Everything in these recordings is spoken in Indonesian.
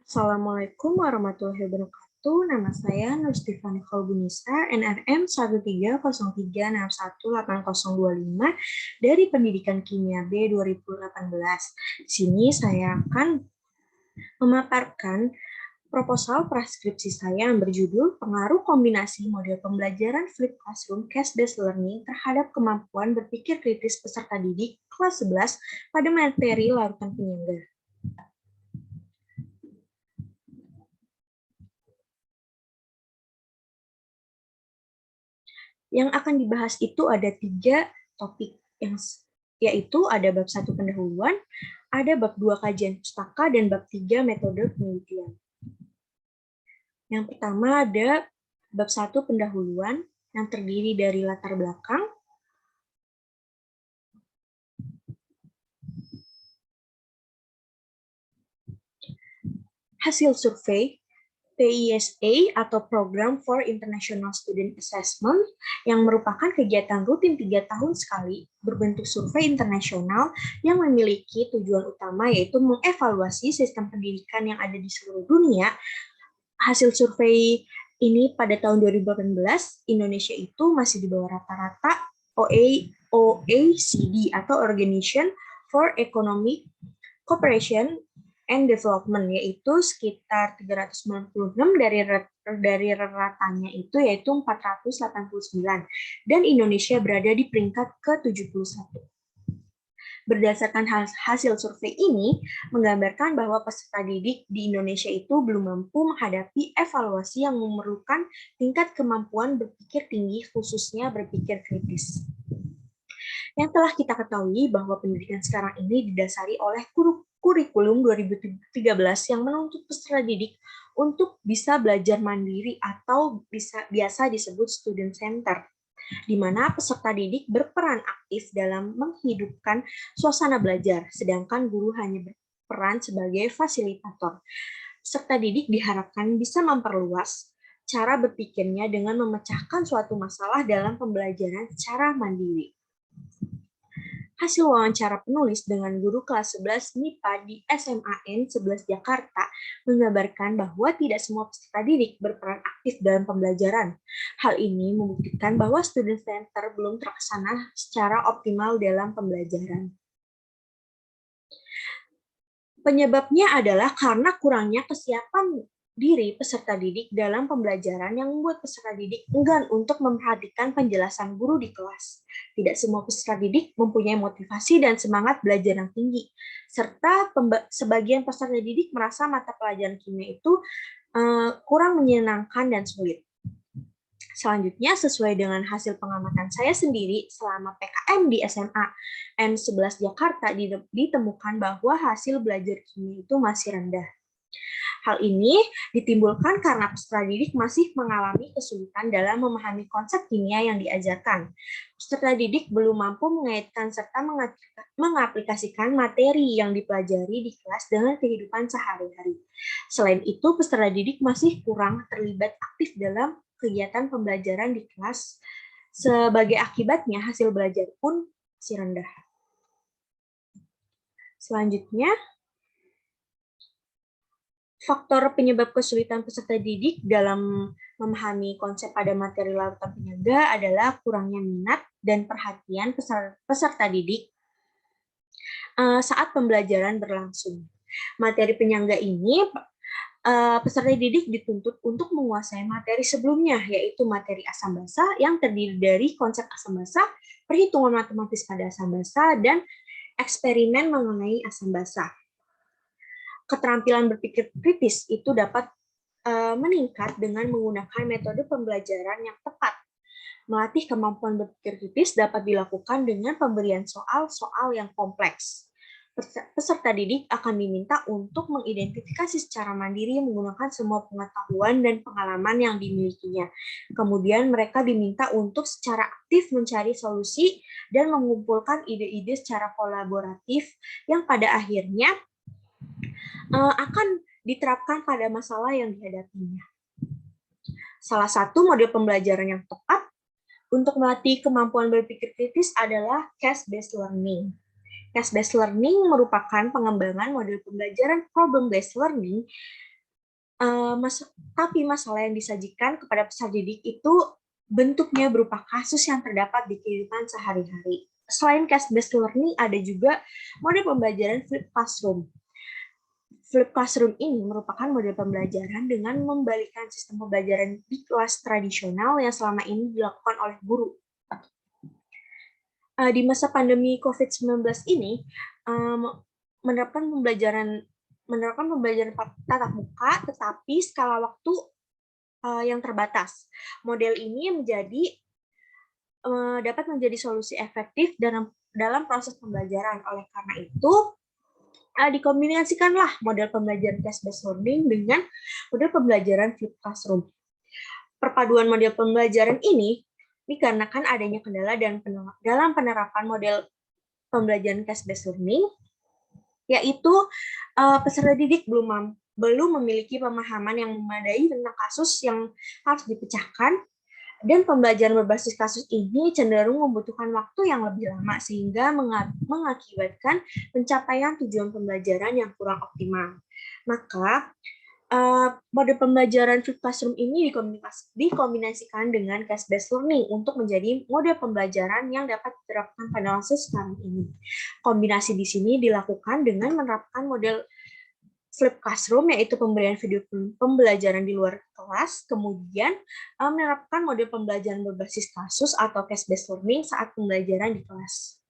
Assalamualaikum warahmatullahi wabarakatuh. Nama saya Nur Stifani Kolbunisa, NRM 13036180025 dari Pendidikan Kimia B 2018. Di sini saya akan memaparkan proposal praskripsi saya yang berjudul Pengaruh Kombinasi Model Pembelajaran Flip Classroom Case-Based Learning terhadap kemampuan berpikir kritis peserta didik kelas 11 pada materi larutan penyangga. Yang akan dibahas itu ada 3 topik, yaitu ada bab 1 pendahuluan, ada bab 2 kajian pustaka, dan bab 3 metode penelitian. Yang pertama ada bab 1 pendahuluan yang terdiri dari latar belakang, hasil survei, PISA atau Program for International Student Assessment yang merupakan kegiatan rutin 3 tahun sekali berbentuk survei internasional yang memiliki tujuan utama yaitu mengevaluasi sistem pendidikan yang ada di seluruh dunia. Hasil survei ini pada tahun 2018 Indonesia itu masih di bawah rata-rata OECD atau Organization for Economic Cooperation and Development, yaitu sekitar 396 dari ratanya itu yaitu 489, dan Indonesia berada di peringkat ke-71. Berdasarkan hasil survei ini menggambarkan bahwa peserta didik di Indonesia itu belum mampu menghadapi evaluasi yang memerlukan tingkat kemampuan berpikir tinggi, khususnya berpikir kritis. Yang telah kita ketahui bahwa pendidikan sekarang ini didasari oleh kurikulum 2013 yang menuntut peserta didik untuk bisa belajar mandiri atau biasa disebut student center, di mana peserta didik berperan aktif dalam menghidupkan suasana belajar, sedangkan guru hanya berperan sebagai fasilitator. Peserta didik diharapkan bisa memperluas cara berpikirnya dengan memecahkan suatu masalah dalam pembelajaran secara mandiri. Hasil wawancara penulis dengan guru kelas 11 MIPA di SMAN 11 Jakarta menggambarkan bahwa tidak semua peserta didik berperan aktif dalam pembelajaran. Hal ini membuktikan bahwa student center belum terlaksana secara optimal dalam pembelajaran. Penyebabnya adalah karena kurangnya kesiapan diri peserta didik dalam pembelajaran yang membuat peserta didik enggan untuk memperhatikan penjelasan guru di kelas. Tidak semua peserta didik mempunyai motivasi dan semangat belajar yang tinggi, serta sebagian peserta didik merasa mata pelajaran kimia itu kurang menyenangkan dan sulit. Selanjutnya, sesuai dengan hasil pengamatan saya sendiri selama PKM di SMA N11 Jakarta, ditemukan bahwa hasil belajar kimia itu masih rendah. Hal ini ditimbulkan karena peserta didik masih mengalami kesulitan dalam memahami konsep kimia yang diajarkan. Peserta didik belum mampu mengaitkan serta mengaplikasikan materi yang dipelajari di kelas dengan kehidupan sehari-hari. Selain itu, peserta didik masih kurang terlibat aktif dalam kegiatan pembelajaran di kelas. Sebagai akibatnya, hasil belajar pun masih rendah. Selanjutnya, faktor penyebab kesulitan peserta didik dalam memahami konsep pada materi larutan penyangga adalah kurangnya minat dan perhatian peserta didik saat pembelajaran berlangsung. Materi penyangga ini, peserta didik dituntut untuk menguasai materi sebelumnya, yaitu materi asam basa yang terdiri dari konsep asam basa, perhitungan matematis pada asam basa, dan eksperimen mengenai asam basa. Keterampilan berpikir kritis itu dapat meningkat dengan menggunakan metode pembelajaran yang tepat. Melatih kemampuan berpikir kritis dapat dilakukan dengan pemberian soal-soal yang kompleks. Peserta didik akan diminta untuk mengidentifikasi secara mandiri menggunakan semua pengetahuan dan pengalaman yang dimilikinya. Kemudian mereka diminta untuk secara aktif mencari solusi dan mengumpulkan ide-ide secara kolaboratif yang pada akhirnya akan diterapkan pada masalah yang dihadapinya. Salah satu model pembelajaran yang tepat untuk melatih kemampuan berpikir kritis adalah case-based learning. Case-based learning merupakan pengembangan model pembelajaran problem-based learning Tapi masalah yang disajikan kepada peserta didik itu bentuknya berupa kasus yang terdapat di kehidupan sehari-hari. Selain case-based learning, ada juga model pembelajaran flip classroom. Flip classroom ini merupakan model pembelajaran dengan membalikkan sistem pembelajaran di kelas tradisional yang selama ini dilakukan oleh guru. Di masa pandemi COVID-19 ini, menerapkan pembelajaran tatap muka, tetapi skala waktu yang terbatas. Model ini dapat menjadi solusi efektif dalam proses pembelajaran. Oleh karena itu, dikombinasikanlah model pembelajaran case-based learning dengan model pembelajaran flip classroom. Perpaduan model pembelajaran ini dikarenakan adanya kendala dalam penerapan model pembelajaran case-based learning, yaitu peserta didik belum memiliki pemahaman yang memadai tentang kasus yang harus dipecahkan, dan pembelajaran berbasis kasus ini cenderung membutuhkan waktu yang lebih lama sehingga mengakibatkan pencapaian tujuan pembelajaran yang kurang optimal. Maka model pembelajaran flip classroom ini dikombinasikan dengan case-based learning untuk menjadi model pembelajaran yang dapat diterapkan pada masa sekarang ini. Kombinasi di sini dilakukan dengan menerapkan model flip classroom, yaitu pemberian video pembelajaran di luar kelas, kemudian menerapkan model pembelajaran berbasis kasus atau case-based learning saat pembelajaran di kelas.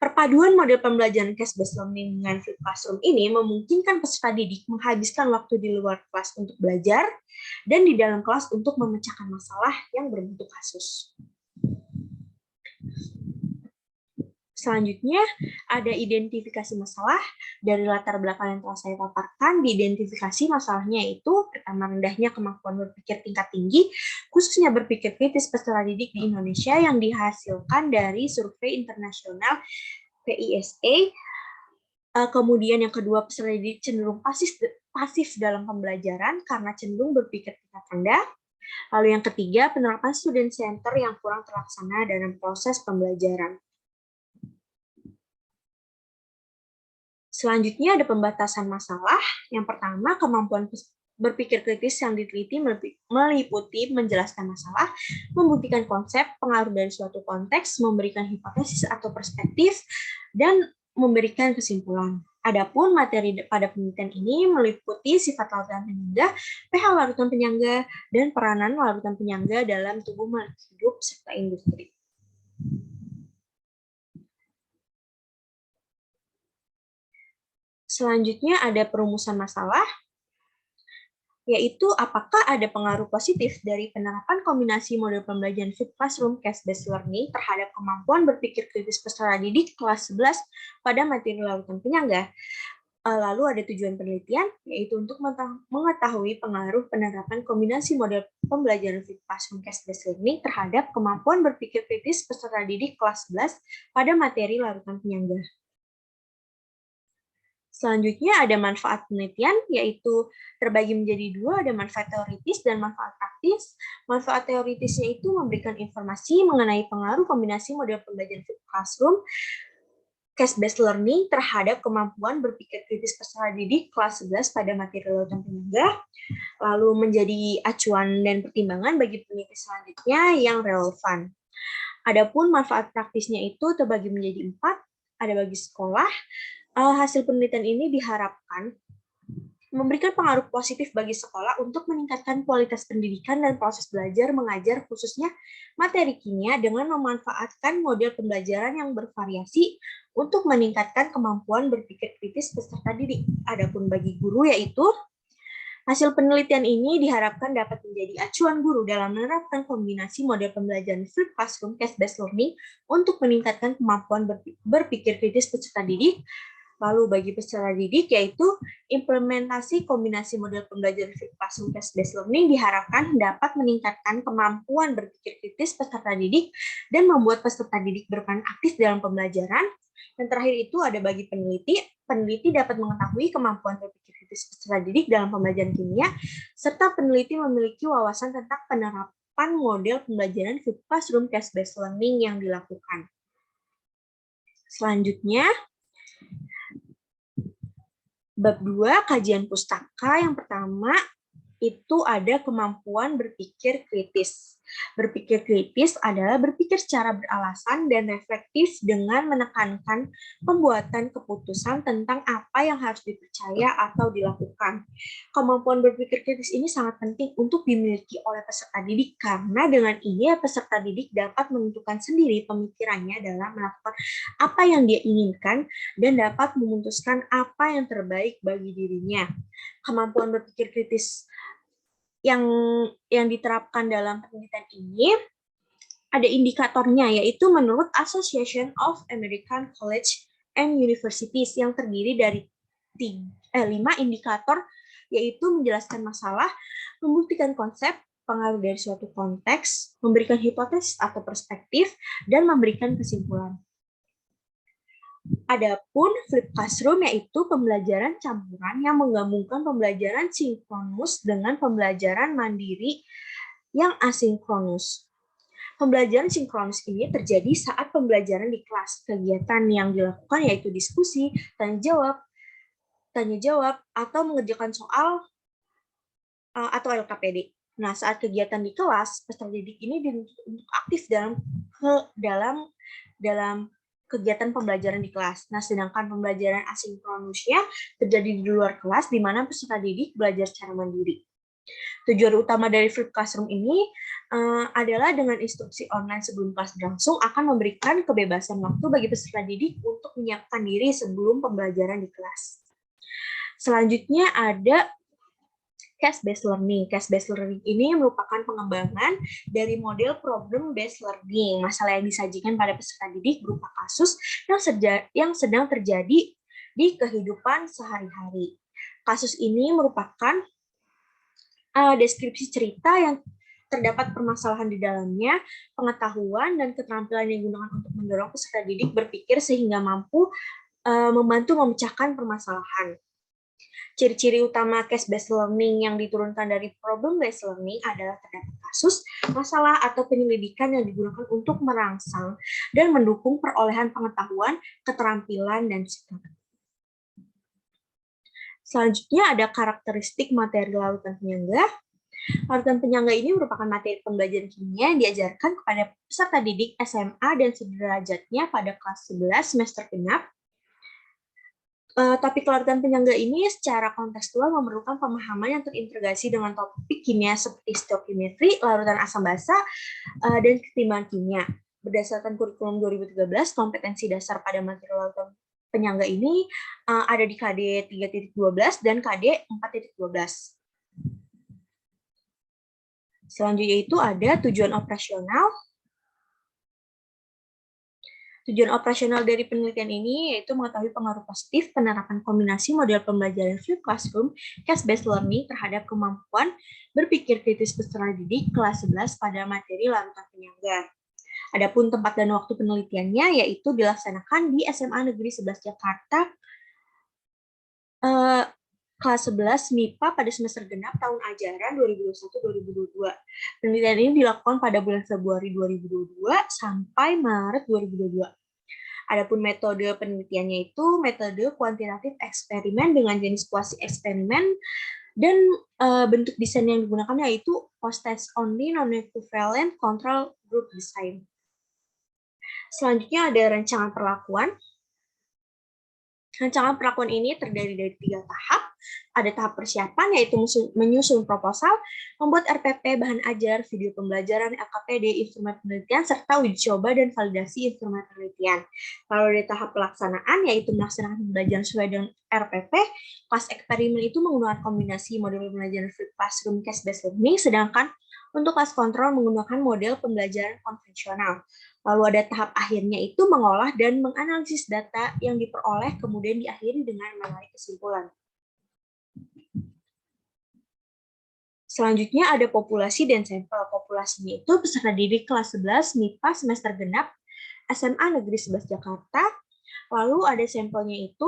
Perpaduan model pembelajaran case-based learning dengan flip classroom ini memungkinkan peserta didik menghabiskan waktu di luar kelas untuk belajar dan di dalam kelas untuk memecahkan masalah yang berbentuk kasus. Selanjutnya, ada identifikasi masalah. Dari latar belakang yang telah saya paparkan, diidentifikasi masalahnya itu pertama rendahnya kemampuan berpikir tingkat tinggi, khususnya berpikir kritis peserta didik di Indonesia yang dihasilkan dari survei internasional PISA. Kemudian yang kedua, peserta didik cenderung pasif dalam pembelajaran karena cenderung berpikir tingkat rendah. Lalu yang ketiga, penerapan student center yang kurang terlaksana dalam proses pembelajaran. Selanjutnya ada pembatasan masalah. Yang pertama, kemampuan berpikir kritis yang diteliti meliputi menjelaskan masalah, membuktikan konsep, pengaruh dari suatu konteks, memberikan hipotesis atau perspektif, dan memberikan kesimpulan. Adapun materi pada penelitian ini meliputi sifat larutan penyangga, pH larutan penyangga, dan peranan larutan penyangga dalam tubuh makhluk hidup serta industri. Selanjutnya ada perumusan masalah, yaitu apakah ada pengaruh positif dari penerapan kombinasi model pembelajaran flip classroom case-based learning terhadap kemampuan berpikir kritis peserta didik kelas 11 pada materi larutan penyangga. Lalu ada tujuan penelitian, yaitu untuk mengetahui pengaruh penerapan kombinasi model pembelajaran flip classroom case-based learning terhadap kemampuan berpikir kritis peserta didik kelas 11 pada materi larutan penyangga. Selanjutnya ada manfaat penelitian, yaitu terbagi menjadi dua, ada manfaat teoritis dan manfaat praktis. Manfaat teoritisnya itu memberikan informasi mengenai pengaruh kombinasi model pembelajaran flip classroom, case-based learning terhadap kemampuan berpikir kritis peserta didik kelas 11 pada materi larutan penyangga, lalu menjadi acuan dan pertimbangan bagi peneliti selanjutnya yang relevan. Adapun manfaat praktisnya itu terbagi menjadi 4, ada bagi sekolah. Hasil penelitian ini diharapkan memberikan pengaruh positif bagi sekolah untuk meningkatkan kualitas pendidikan dan proses belajar mengajar, khususnya materi kimia, dengan memanfaatkan model pembelajaran yang bervariasi untuk meningkatkan kemampuan berpikir kritis peserta didik. Adapun bagi guru, yaitu hasil penelitian ini diharapkan dapat menjadi acuan guru dalam menerapkan kombinasi model pembelajaran flip classroom case-based learning untuk meningkatkan kemampuan berpikir kritis peserta didik. Lalu bagi peserta didik, yaitu implementasi kombinasi model pembelajaran flip classroom case-based learning diharapkan dapat meningkatkan kemampuan berpikir kritis peserta didik dan membuat peserta didik berperan aktif dalam pembelajaran. Dan terakhir itu ada bagi peneliti dapat mengetahui kemampuan berpikir kritis peserta didik dalam pembelajaran kimia, serta peneliti memiliki wawasan tentang penerapan model pembelajaran flip classroom case-based learning yang dilakukan. Selanjutnya, Bab 2, kajian pustaka. Yang pertama, itu ada kemampuan berpikir kritis. Berpikir kritis adalah berpikir secara beralasan dan reflektif dengan menekankan pembuatan keputusan tentang apa yang harus dipercaya atau dilakukan. Kemampuan berpikir kritis ini sangat penting untuk dimiliki oleh peserta didik karena dengan ini peserta didik dapat menentukan sendiri pemikirannya dalam melakukan apa yang dia inginkan dan dapat memutuskan apa yang terbaik bagi dirinya. Kemampuan berpikir kritis yang diterapkan dalam penelitian ini ada indikatornya, yaitu menurut Association of American College and Universities yang terdiri dari 5 indikator, yaitu menjelaskan masalah, membuktikan konsep, pengaruh dari suatu konteks, memberikan hipotesis atau perspektif, dan memberikan kesimpulan. Adapun flip classroom yaitu pembelajaran campuran yang menggabungkan pembelajaran sinkronus dengan pembelajaran mandiri yang asinkronus. Pembelajaran sinkronus ini terjadi saat pembelajaran di kelas. Kegiatan yang dilakukan yaitu diskusi, tanya jawab, atau mengerjakan soal atau LKPD. Nah, saat kegiatan di kelas, peserta didik ini dituntut untuk aktif dalam kegiatan pembelajaran di kelas. Nah, sedangkan pembelajaran asinkronusnya terjadi di luar kelas, di mana peserta didik belajar secara mandiri. Tujuan utama dari flip classroom ini adalah dengan instruksi online sebelum kelas berlangsung akan memberikan kebebasan waktu bagi peserta didik untuk menyiapkan diri sebelum pembelajaran di kelas. Selanjutnya ada case-based learning. Case-based learning ini merupakan pengembangan dari model problem-based learning. Masalah yang disajikan pada peserta didik berupa kasus yang sedang terjadi di kehidupan sehari-hari. Kasus ini merupakan deskripsi cerita yang terdapat permasalahan di dalamnya, pengetahuan dan keterampilan yang digunakan untuk mendorong peserta didik berpikir sehingga mampu membantu memecahkan permasalahan. Ciri-ciri utama case-based learning yang diturunkan dari problem-based learning adalah terdapat kasus, masalah, atau penyelidikan yang digunakan untuk merangsang dan mendukung perolehan pengetahuan, keterampilan, dan sikap. Selanjutnya ada karakteristik materi larutan penyangga. Larutan penyangga ini merupakan materi pembelajaran kimia yang diajarkan kepada peserta didik SMA dan sederajatnya pada kelas 11 semester genap. Topik larutan penyangga ini secara kontekstual memerlukan pemahaman yang terintegrasi dengan topik kimia seperti stoichiometri, larutan asam basa, dan keseimbangan kimia. Berdasarkan kurikulum 2013, kompetensi dasar pada materi larutan penyangga ini ada di KD 3.12 dan KD 4.12. Selanjutnya itu ada tujuan operasional. Tujuan operasional dari penelitian ini yaitu mengetahui pengaruh positif penerapan kombinasi model pembelajaran flip classroom, case-based learning terhadap kemampuan berpikir kritis peserta didik kelas 11 pada materi larutan penyangga. Adapun tempat dan waktu penelitiannya yaitu dilaksanakan di SMA Negeri 11 Jakarta, kelas 11 MIPA pada semester genap tahun ajaran 2021-2022. Penelitian ini dilakukan pada bulan Februari 2022 sampai Maret 2022. Adapun metode penelitiannya itu metode kuantitatif eksperimen dengan jenis kuasi eksperimen dan bentuk desain yang digunakan yaitu post-test only non-equivalent control group design. Selanjutnya ada rancangan perlakuan. Rancangan perlakuan ini terdiri dari 3 tahap. Ada tahap persiapan, yaitu menyusun proposal, membuat RPP, bahan ajar, video pembelajaran, LKPD, instrumen penelitian, serta uji coba dan validasi instrumen penelitian. Lalu ada tahap pelaksanaan, yaitu melaksanakan pembelajaran sesuai dengan RPP. Kelas eksperimen itu menggunakan kombinasi model pembelajaran flip classroom case-based learning, sedangkan untuk kelas kontrol menggunakan model pembelajaran konvensional. Lalu ada tahap akhirnya itu mengolah dan menganalisis data yang diperoleh, kemudian diakhiri dengan menarik kesimpulan. Selanjutnya ada populasi dan sampel. Populasinya itu peserta didik kelas 11 MIPA semester genap SMA Negeri 11 Jakarta. Lalu ada sampelnya itu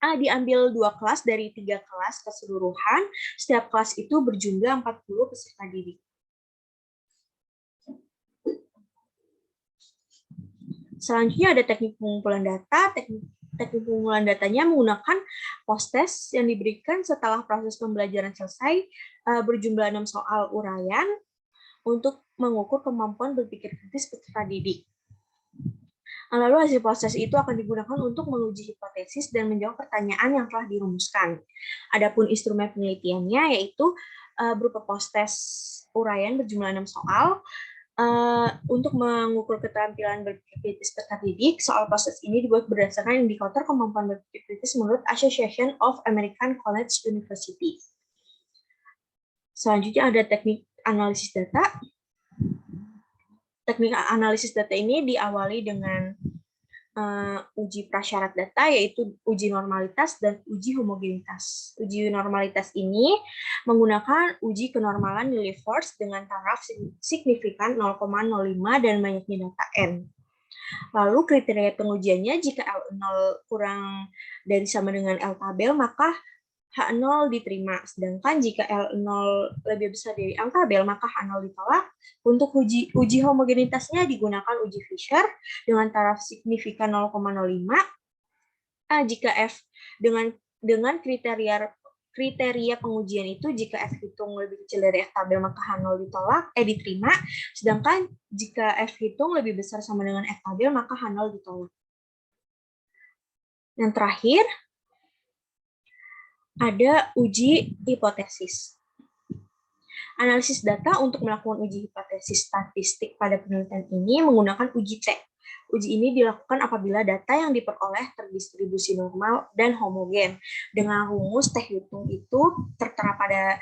diambil 2 kelas dari 3 kelas keseluruhan. Setiap kelas itu berjumlah 40 peserta didik. Selanjutnya ada teknik pengumpulan data. Teknik Teknik pengumpulan datanya menggunakan post-test yang diberikan setelah proses pembelajaran selesai berjumlah 6 soal uraian untuk mengukur kemampuan berpikir kritis peserta didik. Lalu hasil proses itu akan digunakan untuk menguji hipotesis dan menjawab pertanyaan yang telah dirumuskan. Adapun instrumen penelitiannya yaitu berupa post-test uraian berjumlah 6 soal. Untuk mengukur keterampilan berpikir kritis peserta didik, soal proses ini dibuat berdasarkan indikator kemampuan berpikir kritis menurut Association of American College University. Selanjutnya ada teknik analisis data. Teknik analisis data ini diawali dengan uji prasyarat data, yaitu uji normalitas dan uji homogenitas. Uji normalitas ini menggunakan uji kenormalan nilai force dengan taraf signifikan 0,05 dan banyaknya data N. Lalu kriteria pengujiannya, jika L0 kurang dari sama dengan L tabel, maka H0 diterima. Sedangkan jika L0 lebih besar dari L tabel, maka H0 ditolak. Untuk uji homogenitasnya digunakan uji Fisher dengan taraf signifikan 0,05. Jika F dengan kriteria pengujian itu, jika F hitung lebih kecil dari F tabel, maka H0 diterima. Sedangkan jika F hitung lebih besar sama dengan F tabel, maka H0 ditolak. Yang terakhir, ada uji hipotesis. Analisis data untuk melakukan uji hipotesis statistik pada penelitian ini menggunakan uji T. Uji ini dilakukan apabila data yang diperoleh terdistribusi normal dan homogen. Dengan rumus T hitung itu tertera pada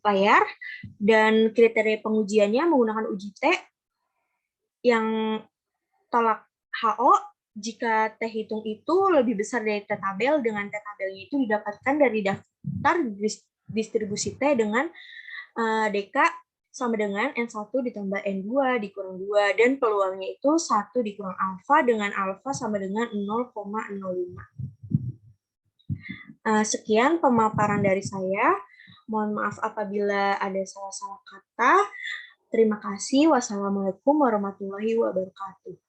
layar, dan kriteria pengujiannya menggunakan uji T yang tolak HO jika T hitung itu lebih besar dari T tabel, dengan T tabelnya itu didapatkan dari daftar distribusi T dengan DK sama dengan N1 ditambah N2 dikurang 2, dan peluangnya itu 1 dikurang alfa dengan alfa sama dengan 0,05. Sekian pemaparan dari saya. Mohon maaf apabila ada salah-salah kata. Terima kasih. Wassalamualaikum warahmatullahi wabarakatuh.